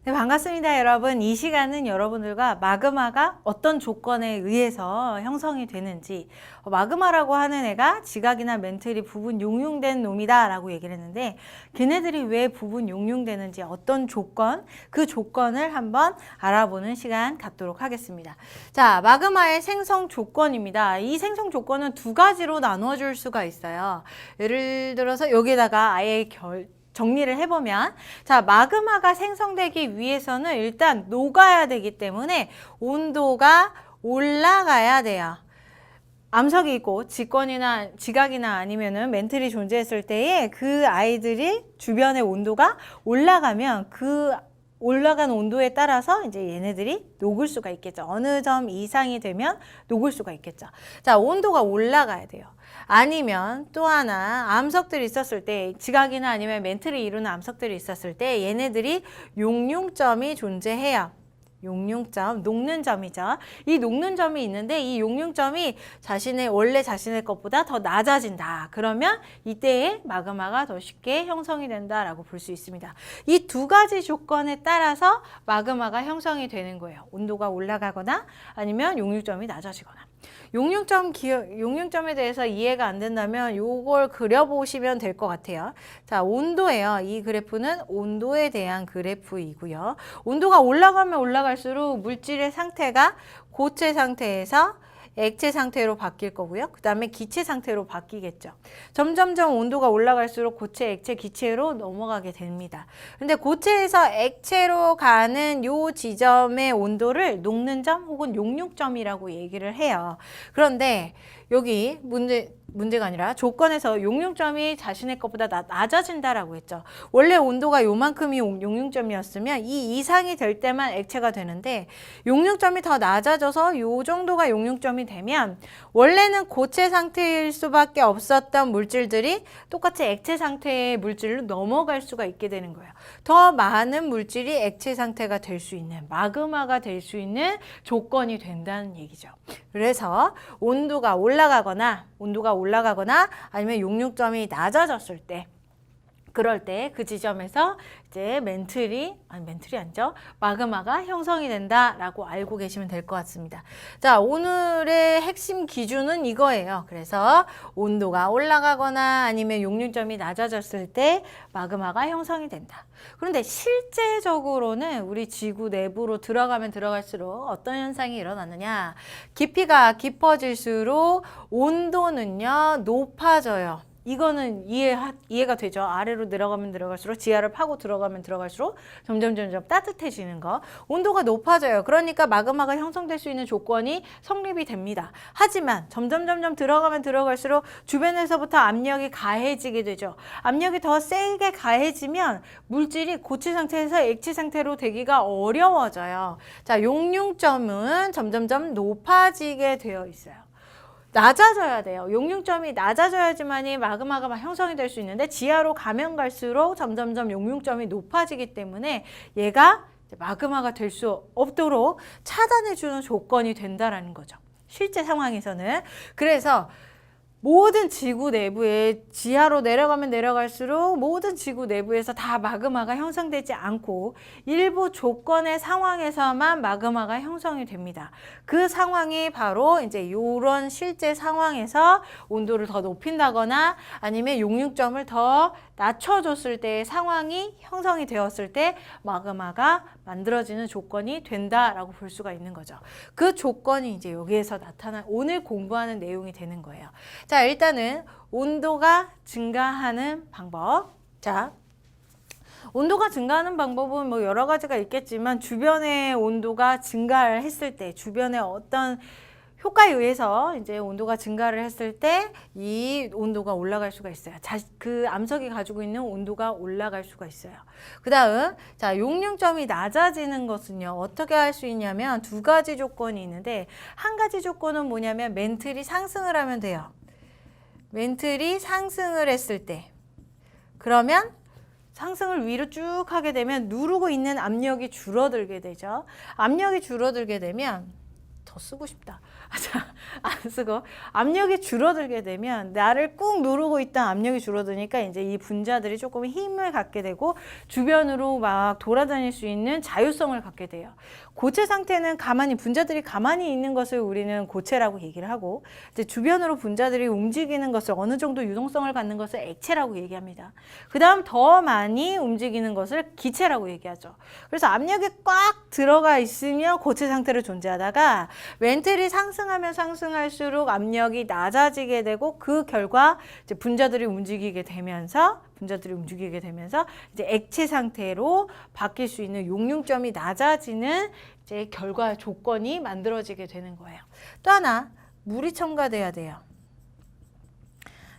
네, 반갑습니다, 여러분. 이 시간은 여러분들과 마그마가 어떤 조건에 의해서 형성이 되는지, 마그마라고 하는 애가 지각이나 멘틀이 부분 용융된 놈이다 라고 얘기를 했는데, 걔네들이 왜 부분 용융되는지, 어떤 조건, 그 조건을 한번 알아보는 시간 갖도록 하겠습니다. 자, 마그마의 생성 조건입니다. 이 생성 조건은 두 가지로 나누어줄 수가 있어요. 예를 들어서 여기다가 아예 정리를 해보면, 자, 마그마가 생성되기 위해서는 일단 녹아야 되기 때문에 온도가 올라가야 돼요. 암석이 있고 지각이나 아니면은 멘틀이 존재했을 때에 그 아이들이 주변의 온도가 올라가면 그 올라간 온도에 따라서 이제 얘네들이 녹을 수가 있겠죠. 어느 점 이상이 되면 녹을 수가 있겠죠. 자, 온도가 올라가야 돼요. 아니면 또 하나 암석들이 있었을 때, 지각이나 아니면 멘틀을 이루는 암석들이 있었을 때 얘네들이 용융점이 존재해요. 용융점, 녹는 점이죠. 이 녹는 점이 있는데 이 용융점이 원래 자신의 것보다 더 낮아진다. 그러면 이때에 마그마가 더 쉽게 형성이 된다라고 볼 수 있습니다. 이 두 가지 조건에 따라서 마그마가 형성이 되는 거예요. 온도가 올라가거나 아니면 용융점이 낮아지거나. 용융점에 대해서 이해가 안 된다면 요걸 그려보시면 될 것 같아요. 자, 온도예요. 이 그래프는 온도에 대한 그래프이고요. 온도가 올라가면 올라갈수록 물질의 상태가 고체 상태에서 액체 상태로 바뀔 거고요. 그 다음에 기체 상태로 바뀌겠죠. 점점점 온도가 올라갈수록 고체, 액체, 기체로 넘어가게 됩니다. 근데 고체에서 액체로 가는 요 지점의 온도를 녹는 점 혹은 용융점이라고 얘기를 해요. 그런데 여기 문제가 아니라 조건에서 용융점이 자신의 것보다 낮아진다라고 했죠. 원래 온도가 요만큼이 용융점이었으면 이 이상이 될 때만 액체가 되는데 용융점이 더 낮아져서 요 정도가 용융점이 되면 원래는 고체 상태일 수밖에 없었던 물질들이 똑같이 액체 상태의 물질로 넘어갈 수가 있게 되는 거예요. 더 많은 물질이 액체 상태가 될 수 있는, 마그마가 될 수 있는 조건이 된다는 얘기죠. 그래서 온도가 올라가거나 아니면 용융점이 낮아졌을 때, 그럴 때 그 지점에서 이제 멘틀이 아니죠. 마그마가 형성이 된다라고 알고 계시면 될 것 같습니다. 자, 오늘의 핵심 기준은 이거예요. 그래서 온도가 올라가거나 아니면 용융점이 낮아졌을 때 마그마가 형성이 된다. 그런데 실제적으로는 우리 지구 내부로 들어가면 들어갈수록 어떤 현상이 일어나느냐? 깊이가 깊어질수록 온도는요, 높아져요. 이거는 이해가 되죠. 아래로 내려가면 들어갈수록, 지하를 파고 들어가면 들어갈수록 점점 따뜻해지는 거. 온도가 높아져요. 그러니까 마그마가 형성될 수 있는 조건이 성립이 됩니다. 하지만 점점 들어가면 들어갈수록 주변에서부터 압력이 가해지게 되죠. 압력이 더 세게 가해지면 물질이 고체 상태에서 액체 상태로 되기가 어려워져요. 자, 용융점은 점점 높아지게 되어 있어요. 낮아져야 돼요. 용융점이 낮아져야지만이 마그마가 형성이 될 수 있는데 지하로 가면 갈수록 점점 용융점이 높아지기 때문에 얘가 마그마가 될 수 없도록 차단해주는 조건이 된다라는 거죠. 실제 상황에서는. 그래서 모든 지구 내부에 지하로 내려가면 내려갈수록 모든 지구 내부에서 다 마그마가 형성되지 않고 일부 조건의 상황에서만 마그마가 형성이 됩니다. 그 상황이 바로 이제 이런 실제 상황에서 온도를 더 높인다거나 아니면 용융점을 더 낮춰줬을 때의 상황이 형성이 되었을 때 마그마가 만들어지는 조건이 된다라고 볼 수가 있는 거죠. 그 조건이 이제 여기에서 오늘 공부하는 내용이 되는 거예요. 자, 일단은 온도가 증가하는 방법. 자, 온도가 증가하는 방법은 뭐 여러 가지가 있겠지만 주변의 온도가 증가를 했을 때, 주변의 어떤 효과에 의해서 이제 온도가 증가를 했을 때 이 온도가 올라갈 수가 있어요. 그 암석이 가지고 있는 온도가 올라갈 수가 있어요. 그 다음, 자, 용융점이 낮아지는 것은요, 어떻게 할 수 있냐면 두 가지 조건이 있는데, 한 가지 조건은 뭐냐면 멘틀이 상승을 하면 돼요. 멘틀이 상승을 했을 때, 그러면 상승을 위로 쭉 하게 되면 누르고 있는 압력이 줄어들게 되죠. 압력이 줄어들게 되면 더 쓰고 싶다. 안 쓰고 압력이 줄어들게 되면 나를 꾹 누르고 있던 압력이 줄어드니까 이제 이 분자들이 조금 힘을 갖게 되고 주변으로 막 돌아다닐 수 있는 자율성을 갖게 돼요. 고체 상태는 분자들이 가만히 있는 것을 우리는 고체라고 얘기를 하고, 이제 주변으로 분자들이 움직이는 것을, 어느 정도 유동성을 갖는 것을 액체라고 얘기합니다. 그 다음 더 많이 움직이는 것을 기체라고 얘기하죠. 그래서 압력이 꽉 들어가 있으면 고체 상태로 존재하다가 멘틀이 상승하면 상승할수록 압력이 낮아지게 되고, 그 결과 이제 분자들이 움직이게 되면서 이제 액체 상태로 바뀔 수 있는 용융점이 낮아지는 이제 결과 조건이 만들어지게 되는 거예요. 또 하나, 물이 첨가돼야 돼요.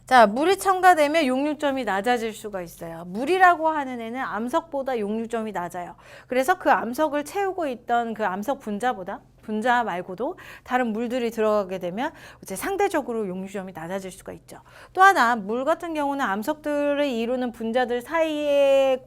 자, 물이 첨가되면 용융점이 낮아질 수가 있어요. 물이라고 하는 애는 암석보다 용융점이 낮아요. 그래서 그 암석을 채우고 있던 그 암석 분자 말고도 다른 물들이 들어가게 되면 이제 상대적으로 용융점이 낮아질 수가 있죠. 또 하나, 물 같은 경우는 암석들을 이루는 분자들 사이에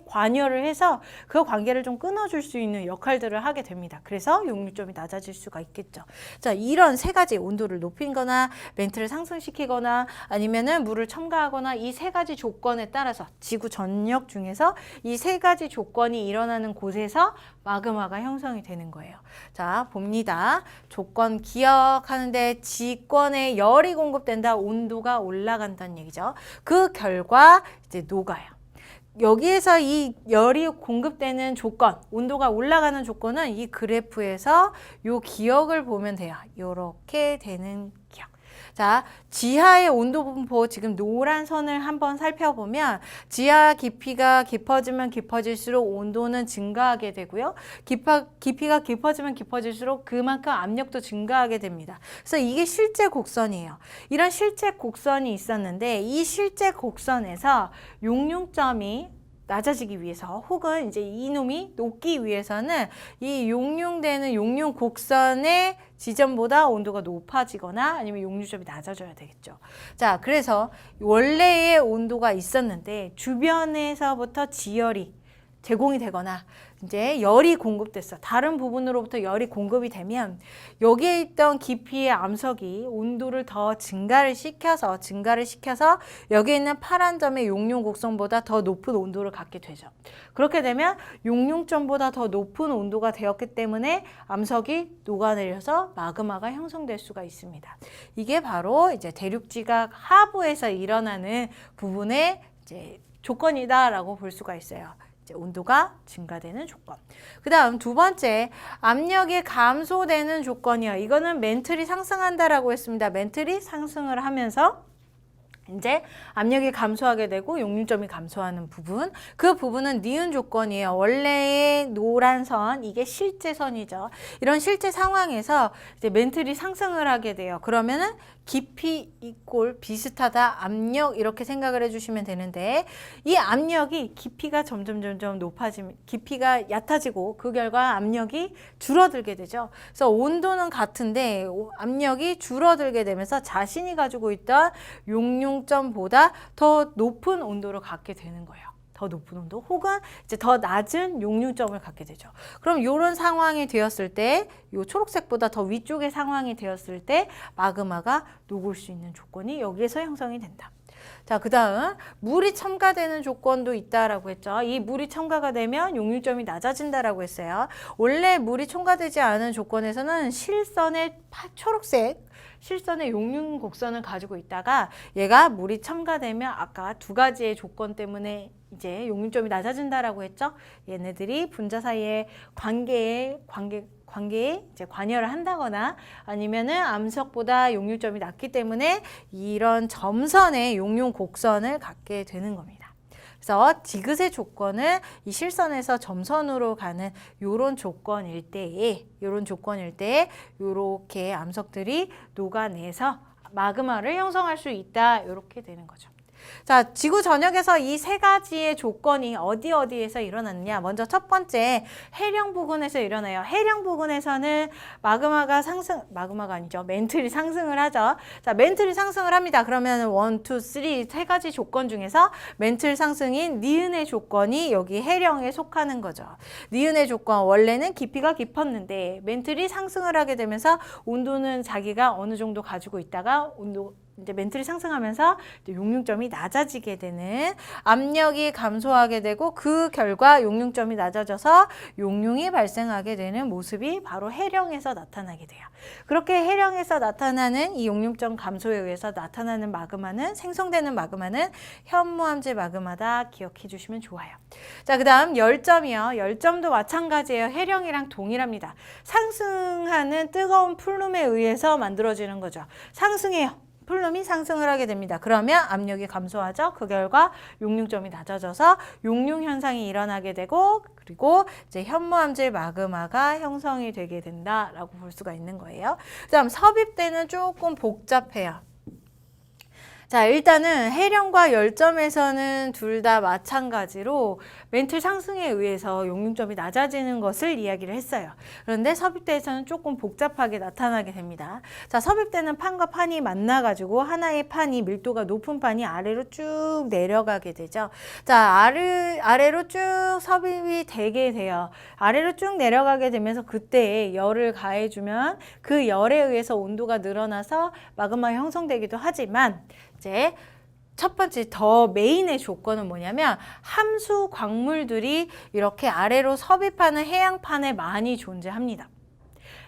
관여를 해서 그 관계를 좀 끊어줄 수 있는 역할들을 하게 됩니다. 그래서 용융점이 낮아질 수가 있겠죠. 자, 이런 세 가지, 온도를 높이거나 멘트를 상승시키거나 아니면은 물을 첨가하거나, 이 세 가지 조건에 따라서 지구 전역 중에서 이 세 가지 조건이 일어나는 곳에서 마그마가 형성이 되는 거예요. 자, 봅니다. 조건 기억하는데, 지권에 열이 공급된다, 온도가 올라간다는 얘기죠. 그 결과 이제 녹아요. 여기에서 이 열이 공급되는 조건, 온도가 올라가는 조건은 이 그래프에서 요 기억을 보면 돼요. 요렇게 되는 기억. 자, 지하의 온도 분포, 지금 노란 선을 한번 살펴보면 지하 깊이가 깊어지면 깊어질수록 온도는 증가하게 되고요. 깊이가 깊어지면 깊어질수록 그만큼 압력도 증가하게 됩니다. 그래서 이게 실제 곡선이에요. 이런 실제 곡선이 있었는데, 이 실제 곡선에서 용융점이 낮아지기 위해서, 혹은 이제 이놈이 녹기 위해서는 이 용융되는 용융 곡선의 지점보다 온도가 높아지거나 아니면 용융점이 낮아져야 되겠죠. 자, 그래서 원래의 온도가 있었는데 주변에서부터 지열이 제공이 되거나 이제 열이 공급됐어. 다른 부분으로부터 열이 공급이 되면 여기에 있던 깊이의 암석이 온도를 더 증가를 시켜서 여기에 있는 파란 점의 용융 곡선보다 더 높은 온도를 갖게 되죠. 그렇게 되면 용융점보다 더 높은 온도가 되었기 때문에 암석이 녹아내려서 마그마가 형성될 수가 있습니다. 이게 바로 이제 대륙지각 하부에서 일어나는 부분의 이제 조건이다라고 볼 수가 있어요. 온도가 증가되는 조건. 그 다음 두 번째, 압력이 감소되는 조건이요. 이거는 멘틀이 상승한다라고 했습니다. 멘틀이 상승을 하면서 이제 압력이 감소하게 되고 용융점이 감소하는 부분, 그 부분은 니은 조건이에요. 원래의 노란 선, 이게 실제 선이죠. 이런 실제 상황에서 이제 멘틀이 상승을 하게 돼요. 그러면은 깊이 이꼴 비슷하다, 압력, 이렇게 생각을 해주시면 되는데, 이 압력이 깊이가 점점 높아지면 깊이가 얕아지고 그 결과 압력이 줄어들게 되죠. 그래서 온도는 같은데 압력이 줄어들게 되면서 자신이 가지고 있던 용융점보다 더 높은 온도를 갖게 되는 거예요. 더 높은 온도, 혹은 이제 더 낮은 용융점을 갖게 되죠. 그럼 이런 상황이 되었을 때, 이 초록색보다 더 위쪽의 상황이 되었을 때 마그마가 녹을 수 있는 조건이 여기에서 형성이 된다. 자, 그 다음 물이 첨가되는 조건도 있다라고 했죠. 이 물이 첨가가 되면 용융점이 낮아진다라고 했어요. 원래 물이 첨가되지 않은 조건에서는 실선의 실선의 용융 곡선을 가지고 있다가, 얘가 물이 첨가되면 아까 두 가지의 조건 때문에 이제 용융점이 낮아진다라고 했죠. 얘네들이 분자 사이의 관계에 이제 관여를 한다거나 아니면은 암석보다 용융점이 낮기 때문에 이런 점선의 용융 곡선을 갖게 되는 겁니다. 그래서 디귿의 조건은 이 실선에서 점선으로 가는 요런 조건일 때에 요렇게 암석들이 녹아내서 마그마를 형성할 수 있다, 요렇게 되는 거죠. 자, 지구 전역에서 이 세 가지의 조건이 어디에서 일어났느냐. 먼저 첫 번째, 해령 부근에서 일어나요. 해령 부근에서는 마그마가 아니죠. 맨틀이 상승을 하죠. 자, 맨틀이 상승을 합니다. 그러면 1, 2, 3 세 가지 조건 중에서 맨틀 상승인 니은의 조건이 여기 해령에 속하는 거죠. 니은의 조건, 원래는 깊이가 깊었는데 맨틀이 상승을 하게 되면서 온도는 자기가 어느 정도 가지고 있다가 이제 맨틀이 상승하면서 용융점이 낮아지게 되는, 압력이 감소하게 되고 그 결과 용융점이 낮아져서 용융이 발생하게 되는 모습이 바로 해령에서 나타나게 돼요. 그렇게 해령에서 나타나는 이 용융점 감소에 의해서 나타나는 생성되는 마그마는 현무암질 마그마다 기억해 주시면 좋아요. 자, 그 다음 열점이요. 열점도 마찬가지예요. 해령이랑 동일합니다. 상승하는 뜨거운 플룸에 의해서 만들어지는 거죠. 상승해요. 플룸이 상승을 하게 됩니다. 그러면 압력이 감소하죠. 그 결과 용융점이 낮아져서 용융 현상이 일어나게 되고, 그리고 이제 현무암질 마그마가 형성이 되게 된다라고 볼 수가 있는 거예요. 그다음 섭입대는 조금 복잡해요. 자, 일단은 해령과 열점에서는 둘 다 마찬가지로 맨틀 상승에 의해서 용융점이 낮아지는 것을 이야기를 했어요. 그런데 섭입대에서는 조금 복잡하게 나타나게 됩니다. 자, 섭입대는 판과 판이 만나가지고 하나의 판이, 밀도가 높은 판이 아래로 쭉 내려가게 되죠. 자, 아래로 쭉 섭입이 되게 돼요. 아래로 쭉 내려가게 되면서 그때 열을 가해주면 그 열에 의해서 온도가 늘어나서 마그마가 형성되기도 하지만, 이제 첫 번째 더 메인의 조건은 뭐냐면 함수 광물들이 이렇게 아래로 섭입하는 해양판에 많이 존재합니다.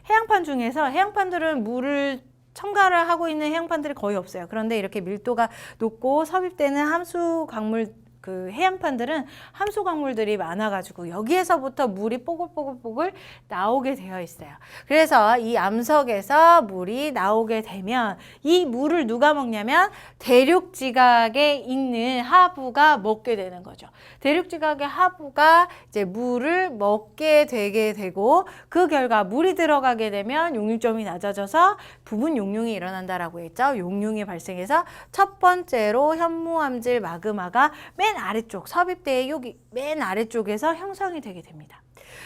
해양판 중에서, 해양판들은 물을 첨가를 하고 있는 해양판들이 거의 없어요. 그런데 이렇게 밀도가 높고 섭입되는 함수 광물, 그 해양판들은 함수 광물들이 많아가지고 여기에서부터 물이 뽀글뽀글뽀글 나오게 되어 있어요. 그래서 이 암석에서 물이 나오게 되면 이 물을 누가 먹냐면 대륙지각에 있는 하부가 먹게 되는 거죠. 대륙지각의 하부가 이제 물을 먹게 되게 되고, 그 결과 물이 들어가게 되면 용융점이 낮아져서 부분 용융이 일어난다라고 했죠. 용융이 발생해서 첫 번째로 현무암질 마그마가 맨 아래쪽, 섭입대의 여기 맨 아래쪽에서 형성이 되게 됩니다.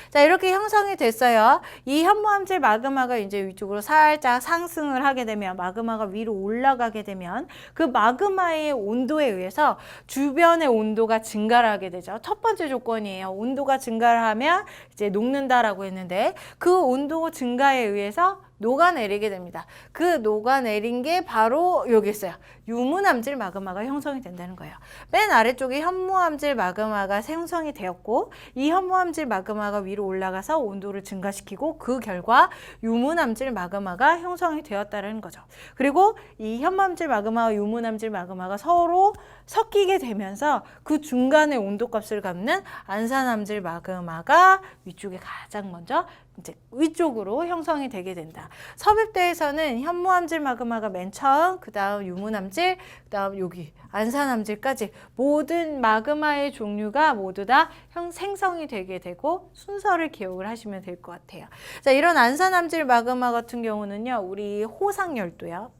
자, 이렇게 형성이 됐어요. 이 현무암질 마그마가 이제 위쪽으로 살짝 상승을 하게 되면, 마그마가 위로 올라가게 되면 그 마그마의 온도에 의해서 주변의 온도가 증가를 하게 되죠. 첫 번째 조건이에요. 온도가 증가를 하면 이제 녹는다라고 했는데, 그 온도 증가에 의해서 녹아내리게 됩니다. 그 녹아내린 게 바로 여기 있어요. 유문암질 마그마가 형성이 된다는 거예요. 맨 아래쪽에 현무암질 마그마가 형성이 되었고, 이 현무암질 마그마가 위로 올라가서 온도를 증가시키고 그 결과 유문암질 마그마가 형성이 되었다는 거죠. 그리고 이 현무암질 마그마와 유문암질 마그마가 서로 섞이게 되면서 그 중간의 온도값을 갚는 안산암질 마그마가 위쪽에 가장 먼저 이제 위쪽으로 형성이 되게 된다. 섭입대에서는 현무암질 마그마가 맨 처음, 그 다음 유문암질, 그 다음 여기 안산암질까지 모든 마그마의 종류가 모두 다 생성이 되게 되고 순서를 기억을 하시면 될 것 같아요. 자, 이런 안산암질 마그마 같은 경우는요, 우리 호상열도요.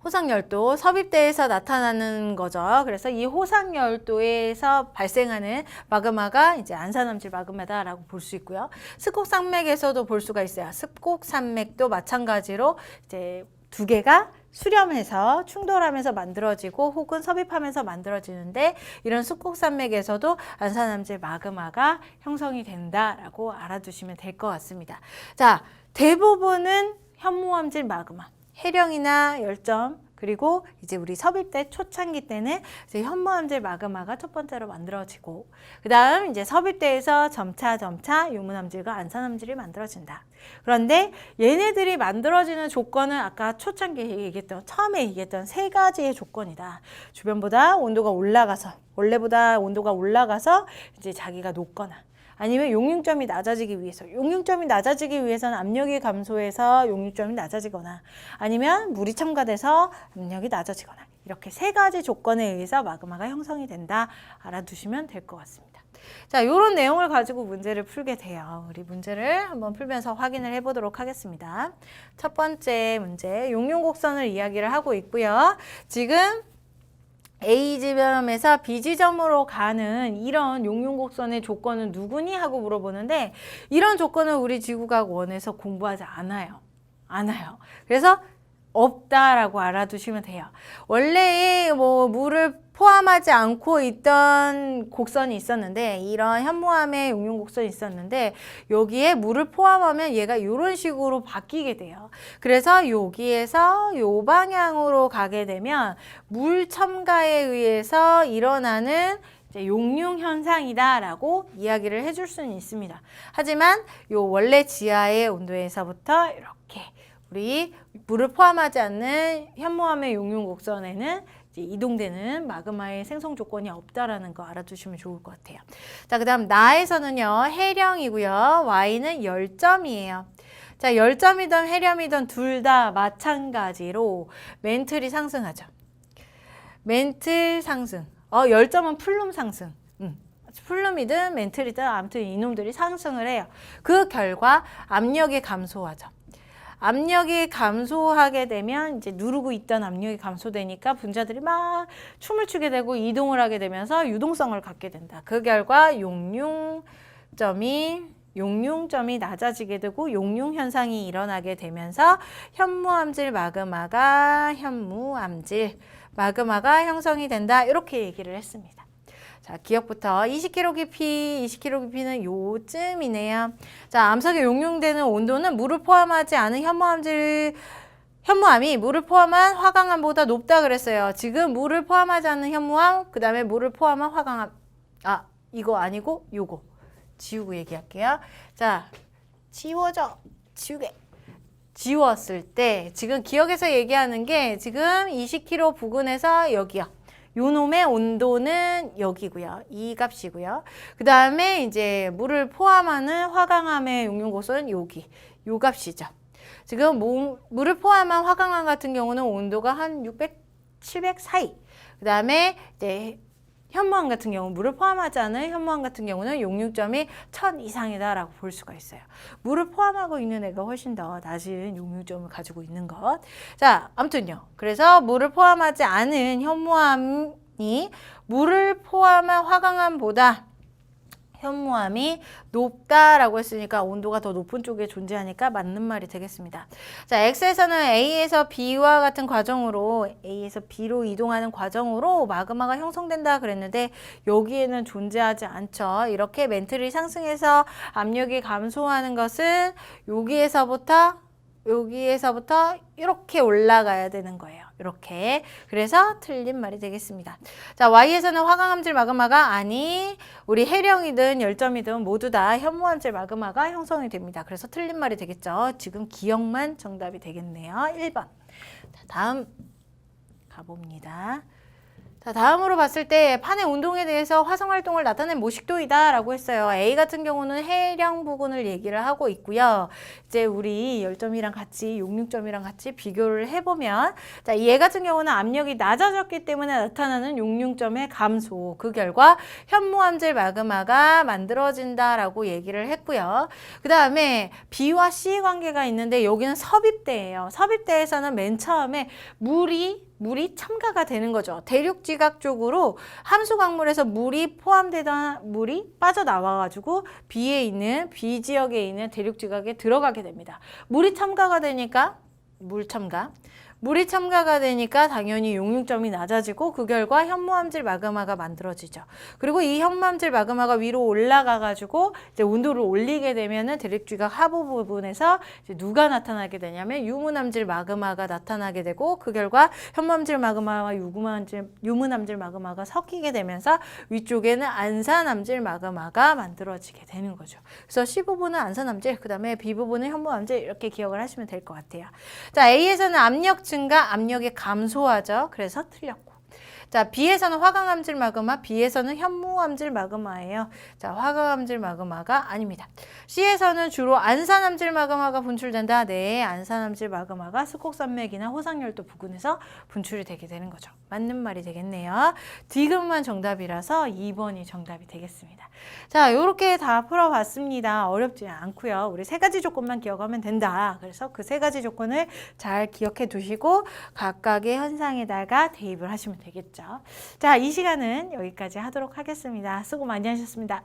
호상열도, 섭입대에서 나타나는 거죠. 그래서 이 호상열도에서 발생하는 마그마가 이제 안산암질 마그마다라고 볼 수 있고요. 습곡산맥에서도 볼 수가 있어요. 습곡산맥도 마찬가지로 이제 두 개가 수렴해서 충돌하면서 만들어지고 혹은 섭입하면서 만들어지는데, 이런 습곡산맥에서도 안산암질 마그마가 형성이 된다라고 알아두시면 될 것 같습니다. 자, 대부분은 현무암질 마그마, 해령이나 열점, 그리고 이제 우리 섭입대 초창기 때는 이제 현무암질 마그마가 첫 번째로 만들어지고, 그 다음 이제 섭입대에서 점차 유문암질과 안산암질이 만들어진다. 그런데 얘네들이 만들어지는 조건은 아까 초창기에 얘기했던, 처음에 얘기했던 세 가지의 조건이다. 주변보다 온도가 올라가서, 원래보다 온도가 올라가서 이제 자기가 녹거나, 아니면 용융점이 낮아지기 위해서, 용융점이 낮아지기 위해서는 압력이 감소해서 용융점이 낮아지거나, 아니면 물이 첨가돼서 압력이 낮아지거나, 이렇게 세 가지 조건에 의해서 마그마가 형성이 된다. 알아두시면 될 것 같습니다. 자, 이런 내용을 가지고 문제를 풀게 돼요. 우리 문제를 한번 풀면서 확인을 해보도록 하겠습니다. 첫 번째 문제, 용융곡선을 이야기를 하고 있고요. 지금 A 지점에서 B 지점으로 가는 이런 용융곡선의 조건은 누구니? 하고 물어보는데 이런 조건은 우리 지구과학 1에서 공부하지 않아요. 그래서 없다라고 알아두시면 돼요. 원래 뭐 물을 포함하지 않고 있던 곡선이 있었는데 이런 현무암의 용융곡선이 있었는데 여기에 물을 포함하면 얘가 이런 식으로 바뀌게 돼요. 그래서 여기에서 이 방향으로 가게 되면 물 첨가에 의해서 일어나는 용융 현상이다라고 이야기를 해줄 수는 있습니다. 하지만 요 원래 지하의 온도에서부터 이렇게 우리 물을 포함하지 않는 현무암의 용융곡선에는 이동되는 마그마의 생성 조건이 없다라는 거 알아두시면 좋을 것 같아요. 자, 그 다음 나에서는요, 해령이고요. Y는 열점이에요. 자, 열점이든 해령이든 둘 다 마찬가지로 멘틀이 상승하죠. 멘틀 상승. 열점은 플룸 상승. 플룸이든 멘틀이든 아무튼 이놈들이 상승을 해요. 그 결과 압력이 감소하죠. 압력이 감소하게 되면 이제 누르고 있던 압력이 감소되니까 분자들이 막 춤을 추게 되고 이동을 하게 되면서 유동성을 갖게 된다. 그 결과 용융점이 낮아지게 되고 용융 현상이 일어나게 되면서 현무암질 마그마가 형성이 된다. 이렇게 얘기를 했습니다. 자, 기억부터 20km 깊이, 20km 깊이는 요쯤이네요. 자, 암석에 용융되는 온도는 물을 포함하지 않은 현무암이 물을 포함한 화강암보다 높다 그랬어요. 지금 물을 포함하지 않는 현무암, 그 다음에 물을 포함한 화강암. 이거 아니고 요거. 지우고 얘기할게요. 자, 지웠을 때 지금 기억에서 얘기하는 게 지금 20km 부근에서 여기요. 요 놈의 온도는 여기고요. 이 값이고요. 그 다음에 이제 물을 포함하는 화강암의 용융고수는 여기. 요 값이죠. 지금 물을 포함한 화강암 같은 경우는 온도가 한 600, 700 사이. 그 다음에 이제 현무암 같은 경우, 물을 포함하지 않은 현무암 같은 경우는 용융점이 1000 이상이다라고 볼 수가 있어요. 물을 포함하고 있는 애가 훨씬 더 낮은 용융점을 가지고 있는 것. 자, 아무튼요. 그래서 물을 포함하지 않은 현무암이 물을 포함한 화강암보다 현무암이 높다라고 했으니까 온도가 더 높은 쪽에 존재하니까 맞는 말이 되겠습니다. 자, X에서는 A에서 B와 같은 과정으로 A에서 B로 이동하는 과정으로 마그마가 형성된다 그랬는데 여기에는 존재하지 않죠. 이렇게 멘틀이 상승해서 압력이 감소하는 것은 여기에서부터 이렇게 올라가야 되는 거예요. 이렇게. 그래서 틀린 말이 되겠습니다. 자, Y에서는 화강암질 마그마가 우리 해령이든 열점이든 모두 다 현무암질 마그마가 형성이 됩니다. 그래서 틀린 말이 되겠죠. 지금 기억만 정답이 되겠네요. 1번. 자, 다음 가봅니다. 자, 다음으로 봤을 때 판의 운동에 대해서 화성활동을 나타낸 모식도이다 라고 했어요. A 같은 경우는 해령 부근을 얘기를 하고 있고요. 이제 우리 열점이랑 같이 용융점이랑 같이 비교를 해보면 자, 얘 같은 경우는 압력이 낮아졌기 때문에 나타나는 용융점의 감소, 그 결과 현무암질 마그마가 만들어진다라고 얘기를 했고요. 그 다음에 B와 C 관계가 있는데 여기는 섭입대예요. 섭입대에서는 맨 처음에 물이 첨가가 되는 거죠. 대륙지각 쪽으로 함수광물에서 물이 빠져나와가지고 B 지역에 있는 대륙지각에 들어가게 됩니다. 물이 첨가가 되니까 물이 첨가가 되니까 당연히 용융점이 낮아지고 그 결과 현무암질 마그마가 만들어지죠. 그리고 이 현무암질 마그마가 위로 올라가가지고 이제 온도를 올리게 되면은 대륙지각 하부 부분에서 이제 누가 나타나게 되냐면 유문암질 마그마가 나타나게 되고 그 결과 현무암질 마그마와 유문암질 마그마가 섞이게 되면서 위쪽에는 안산암질 마그마가 만들어지게 되는 거죠. 그래서 C 부분은 안산암질, 그 다음에 B 부분은 현무암질 이렇게 기억을 하시면 될 것 같아요. 자, A에서는 압력 증가, 압력이 감소하죠. 그래서 틀렸고. 자, B에서는 화강암질 마그마, B에서는 현무암질 마그마예요. 자, 화강암질 마그마가 아닙니다. C에서는 주로 안산암질 마그마가 분출된다. 네, 안산암질 마그마가 스콕산맥이나 호상열도 부근에서 분출이 되게 되는 거죠. 맞는 말이 되겠네요. D급만 정답이라서 2번이 정답이 되겠습니다. 자, 요렇게 다 풀어봤습니다. 어렵지 않고요. 우리 3가지 조건만 기억하면 된다. 그래서 그 3가지 조건을 잘 기억해 두시고 각각의 현상에다가 대입을 하시면 되겠죠. 되겠죠. 자, 이 시간은 여기까지 하도록 하겠습니다. 수고 많이 하셨습니다.